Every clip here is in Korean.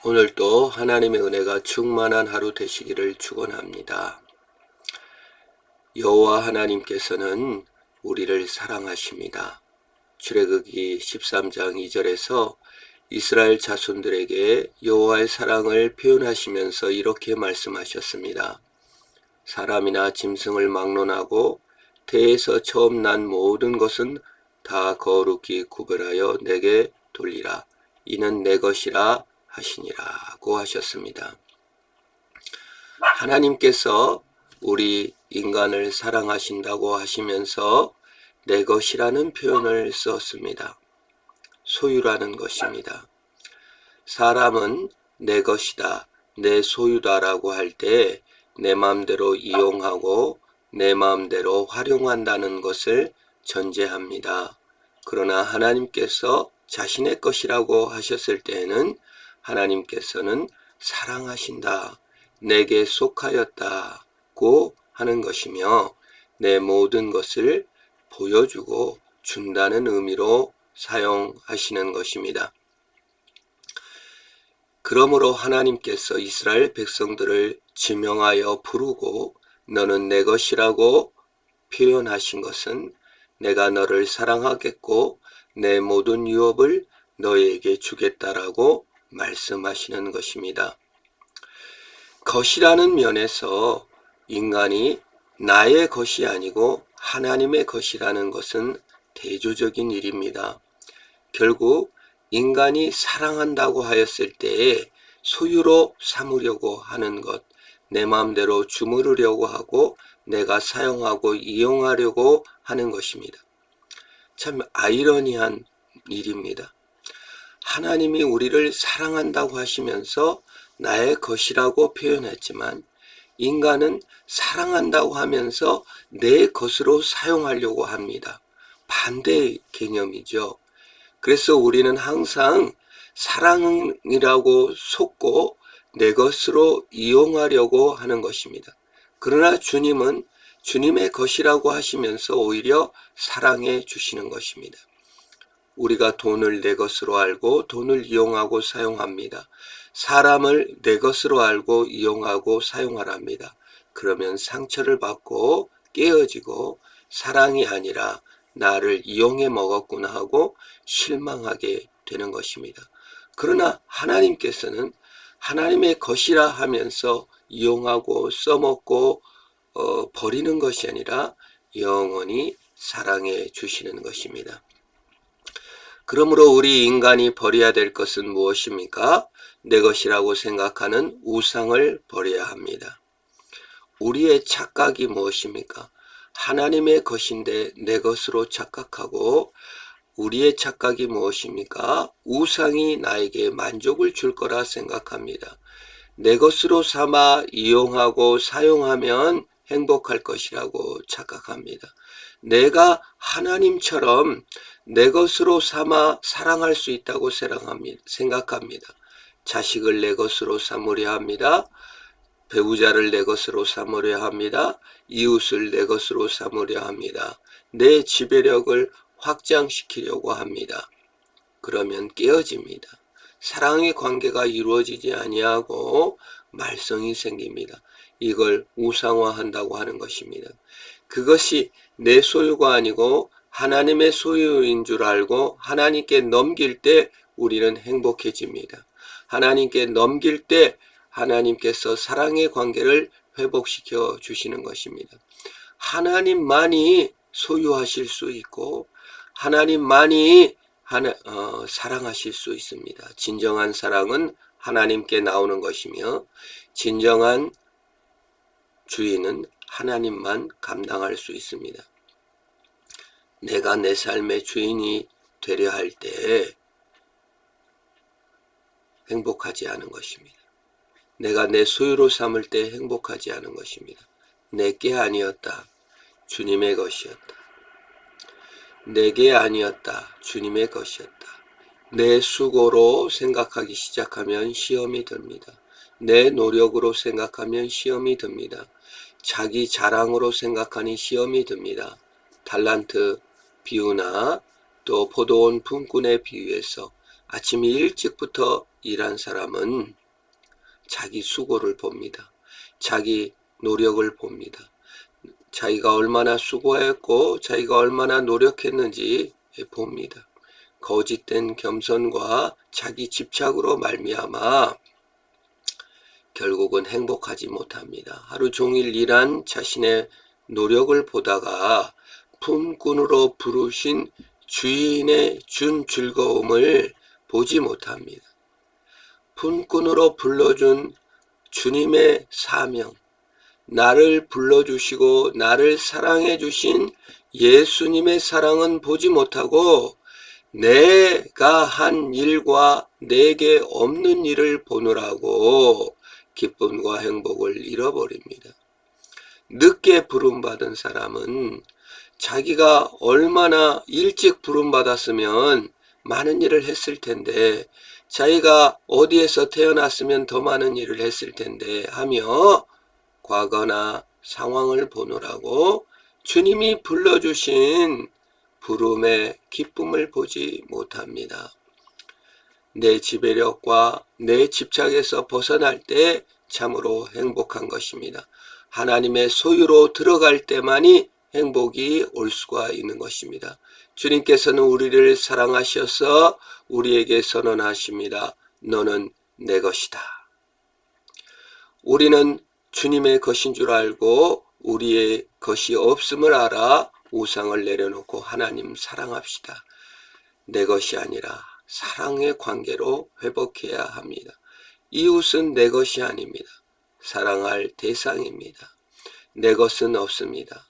오늘도 하나님의 은혜가 충만한 하루 되시기를 축원합니다. 여호와 하나님께서는 우리를 사랑하십니다. 출애굽기 13장 2절에서 이스라엘 자손들에게 여호와의 사랑을 표현하시면서 이렇게 말씀하셨습니다. 사람이나 짐승을 막론하고 태에서 처음 난 모든 것은 다 거룩히 구별하여 내게 돌리라. 이는 내 것이라 하시니라고 하셨습니다. 하나님께서 우리 인간을 사랑하신다고 하시면서 내 것이라는 표현을 썼습니다. 소유라는 것입니다. 사람은 내 것이다, 내 소유다라고 할 때 내 마음대로 이용하고 내 마음대로 활용한다는 것을 전제합니다. 그러나 하나님께서 자신의 것이라고 하셨을 때에는 하나님께서는 사랑하신다, 내게 속하였다고 하는 것이며 내 모든 것을 보여주고 준다는 의미로 사용하시는 것입니다. 그러므로 하나님께서 이스라엘 백성들을 지명하여 부르고 너는 내 것이라고 표현하신 것은 내가 너를 사랑하겠고 내 모든 유업을 너에게 주겠다라고 말씀하시는 것입니다. 것이라는 면에서 인간이 나의 것이 아니고 하나님의 것이라는 것은 대조적인 일입니다. 결국 인간이 사랑한다고 하였을 때에 소유로 삼으려고 하는 것, 내 마음대로 주무르려고 하고 내가 사용하고 이용하려고 하는 것입니다. 참 아이러니한 일입니다. 하나님이 우리를 사랑한다고 하시면서 나의 것이라고 표현했지만 인간은 사랑한다고 하면서 내 것으로 사용하려고 합니다. 반대의 개념이죠. 그래서 우리는 항상 사랑이라고 속고 내 것으로 이용하려고 하는 것입니다. 그러나 주님은 주님의 것이라고 하시면서 오히려 사랑해 주시는 것입니다. 우리가 돈을 내 것으로 알고 돈을 이용하고 사용합니다. 사람을 내 것으로 알고 이용하고 사용하랍니다. 그러면 상처를 받고 깨어지고 사랑이 아니라 나를 이용해 먹었구나 하고 실망하게 되는 것입니다. 그러나 하나님께서는 하나님의 것이라 하면서 이용하고 써먹고 버리는 것이 아니라 영원히 사랑해 주시는 것입니다. 그러므로 우리 인간이 버려야 될 것은 무엇입니까? 내 것이라고 생각하는 우상을 버려야 합니다. 우리의 착각이 무엇입니까? 하나님의 것인데 내 것으로 착각하고 우리의 착각이 무엇입니까? 우상이 나에게 만족을 줄 거라 생각합니다. 내 것으로 삼아 이용하고 사용하면 행복할 것이라고 착각합니다. 내가 하나님처럼 내 것으로 삼아 사랑할 수 있다고 생각합니다. 자식을 내 것으로 삼으려 합니다. 배우자를 내 것으로 삼으려 합니다. 이웃을 내 것으로 삼으려 합니다. 내 지배력을 확장시키려고 합니다. 그러면 깨어집니다. 사랑의 관계가 이루어지지 아니하고 말썽이 생깁니다. 이걸 우상화한다고 하는 것입니다. 그것이 내 소유가 아니고 하나님의 소유인 줄 알고 하나님께 넘길 때 우리는 행복해집니다. 하나님께 넘길 때 하나님께서 사랑의 관계를 회복시켜 주시는 것입니다. 하나님만이 소유하실 수 있고 하나님만이 사랑하실 수 있습니다. 진정한 사랑은 하나님께 나오는 것이며 진정한 주인은 하나님만 감당할 수 있습니다. 내가 내 삶의 주인이 되려 할 때 행복하지 않은 것입니다. 내가 내 소유로 삼을 때 행복하지 않은 것입니다. 내게 아니었다. 주님의 것이었다. 내게 아니었다. 주님의 것이었다. 내 수고로 생각하기 시작하면 시험이 듭니다. 내 노력으로 생각하면 시험이 듭니다. 자기 자랑으로 생각하니 시험이 듭니다. 달란트 비유나 또 포도원 품꾼의 비유에서 아침 일찍부터 일한 사람은 자기 수고를 봅니다. 자기 노력을 봅니다. 자기가 얼마나 수고했고 자기가 얼마나 노력했는지 봅니다. 거짓된 겸손과 자기 집착으로 말미암아 결국은 행복하지 못합니다. 하루 종일 일한 자신의 노력을 보다가 품꾼으로 부르신 주인의 준 즐거움을 보지 못합니다. 품꾼으로 불러준 주님의 사명, 나를 불러주시고 나를 사랑해 주신 예수님의 사랑은 보지 못하고 내가 한 일과 내게 없는 일을 보느라고 기쁨과 행복을 잃어버립니다. 늦게 부름받은 사람은 자기가 얼마나 일찍 부름받았으면 많은 일을 했을 텐데, 자기가 어디에서 태어났으면 더 많은 일을 했을 텐데 하며 과거나 상황을 보느라고 주님이 불러주신 부름의 기쁨을 보지 못합니다. 내 지배력과 내 집착에서 벗어날 때 참으로 행복한 것입니다. 하나님의 소유로 들어갈 때만이 행복이 올 수가 있는 것입니다. 주님께서는 우리를 사랑하셔서 우리에게 선언하십니다. 너는 내 것이다. 우리는 주님의 것인 줄 알고 우리의 것이 없음을 알아 우상을 내려놓고 하나님 사랑합시다. 내 것이 아니라 사랑의 관계로 회복해야 합니다. 이웃은 내 것이 아닙니다. 사랑할 대상입니다. 내 것은 없습니다.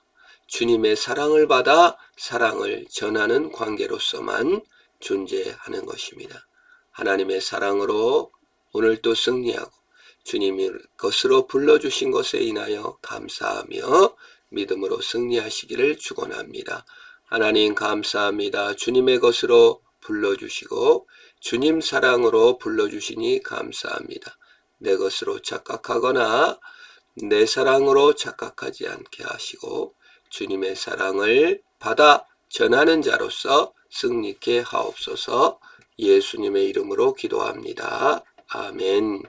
주님의 사랑을 받아 사랑을 전하는 관계로서만 존재하는 것입니다. 하나님의 사랑으로 오늘도 승리하고 주님이 것으로 불러주신 것에 인하여 감사하며 믿음으로 승리하시기를 축원합니다. 하나님 감사합니다. 주님의 것으로 불러주시고 주님 사랑으로 불러주시니 감사합니다. 내 것으로 착각하거나 내 사랑으로 착각하지 않게 하시고 주님의 사랑을 받아 전하는 자로서 승리케 하옵소서. 예수님의 이름으로 기도합니다. 아멘.